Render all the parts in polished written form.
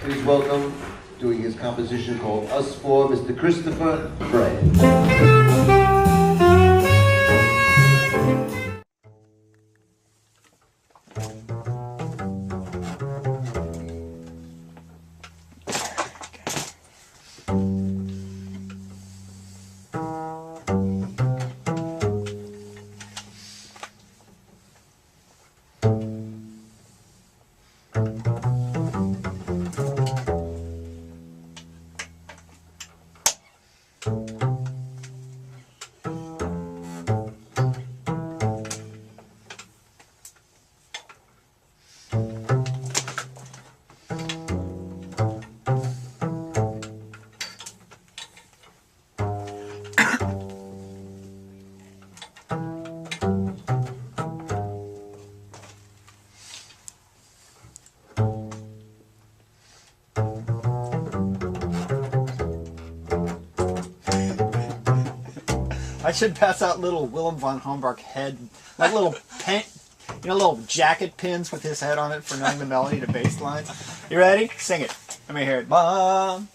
Please welcome, doing his composition called Us Four, Mr. Christopher Bray. I should pass out little Willem von Homburg head, like little pen, little jacket pins with his head on it for knowing the melody to bass lines. You ready? Sing it. Let me hear it. 1,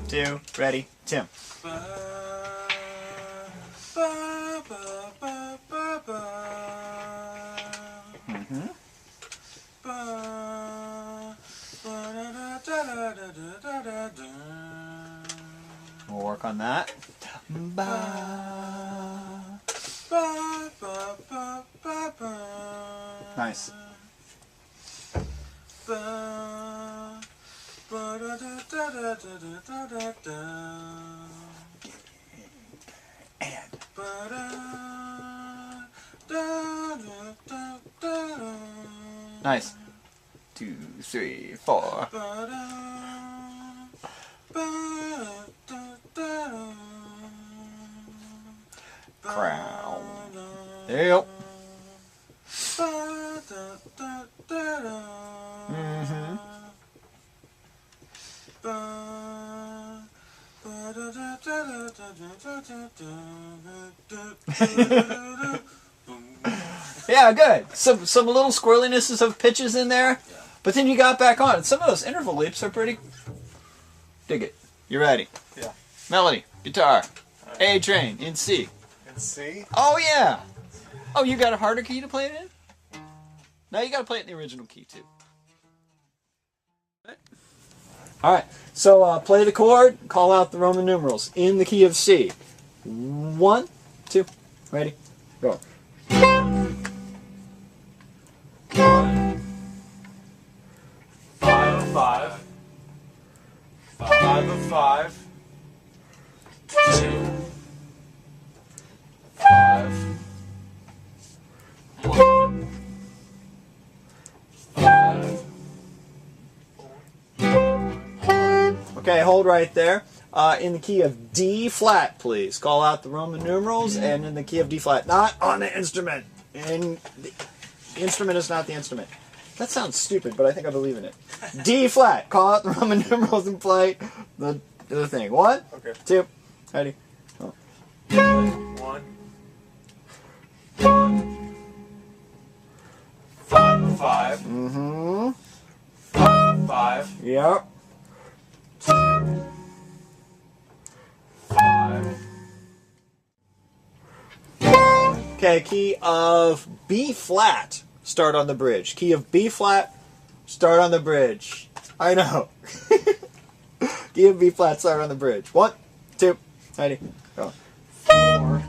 2, ready, Tim. Mm-hmm. We'll work on that. Nice. And. Nice. 2, 3, 4. Crown. There you go. Mm-hmm. Yeah, good. Some little squirrelinesses of pitches in there, but then you got back on. Some of those interval leaps are pretty. Dig it. You ready? Yeah. Melody, guitar, A train in C. In C? Oh yeah. Oh, you got a harder key to play it in? No, you got to play it in the original key too. All right. So play the chord. Call out the Roman numerals in the key of C. 1, 2, ready, go. 1, 5, 5, 5 of 5, 2, 5, 1, 5. Okay, hold right there. In the key of D flat, please. Call out the Roman numerals, and in the key of D flat. Not on the instrument. And the instrument is not the instrument. That sounds stupid, but I think I believe in it. D flat. Call out the Roman numerals and play the thing. 1, Okay. 2, ready. Oh. 1, 5 of 5, Mm-hmm. 5, Yep. 2, 5. Okay, key of B flat. Start on the bridge. Key of B flat. Start on the bridge. I know. Key of B flat. Start on the bridge. 1, 2, ready, go. 4,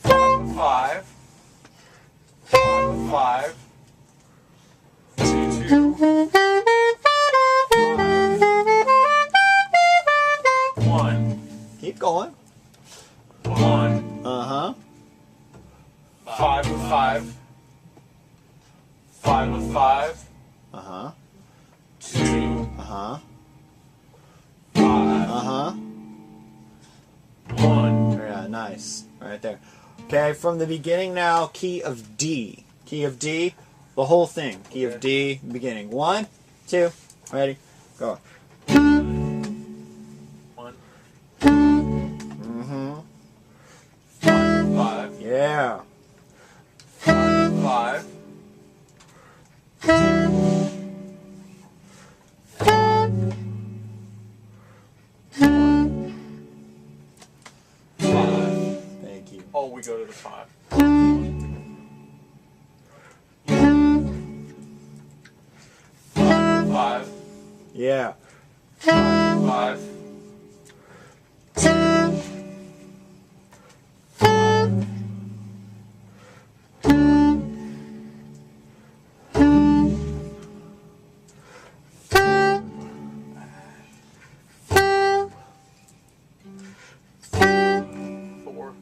4, 4, 5, 5, 2, 1, Keep going. 1, Uh-huh. 5 of 5, 5 of 5, Uh-huh. 2, Uh-huh. 5, Uh-huh. 1. Yeah, nice. Right there. Okay, from the beginning now, key of D. Key of D, the whole thing. Key of D, beginning. 1, 2, ready, go. 1, Mm-hmm. 5, Yeah. 5. 5. Thank you. Oh, we go to the 5. 5. Yeah. 5. 4.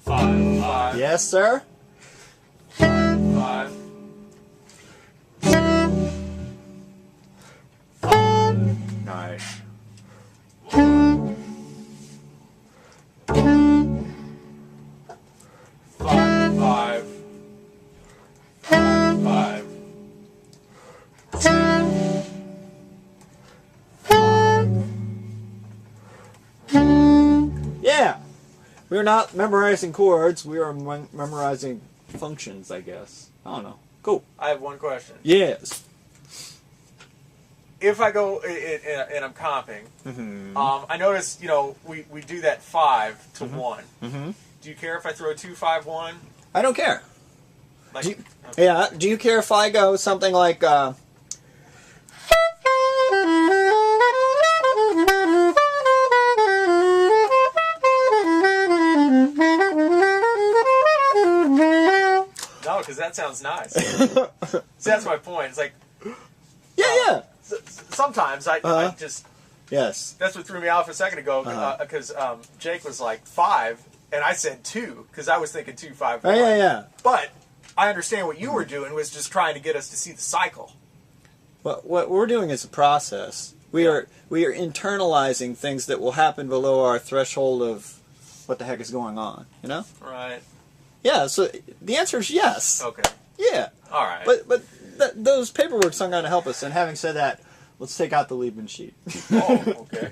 5. Yes, sir. 5. 5. Nice. 5. 5. Yeah. We were not memorizing chords. We were memorizing functions, I guess. I don't know. Cool. I have one question. Yes. If I go and I'm comping, Mm-hmm. I notice, we do that 5 to 1. Mm-hmm. Do you care if I throw 2, 5, 1? I don't care. Like, Do you, yeah. Do you care if I go something like? no, because that sounds nice. See, that's my point. It's like, Yeah. sometimes I Uh-huh. just, Yes. that's what threw me out for a second ago, because Jake was like 5, and I said 2, because I was thinking 2, 5, 1. Oh, yeah. But I understand what you were doing was just trying to get us to see the cycle. What we're doing is a process. We are internalizing things that will happen below our threshold of what the heck is going on. You know? Right. Yeah. So the answer is yes. Okay. Yeah. All right. But those paperwork's not going to help us. And having said that, let's take out the Liebman sheet. Oh, okay.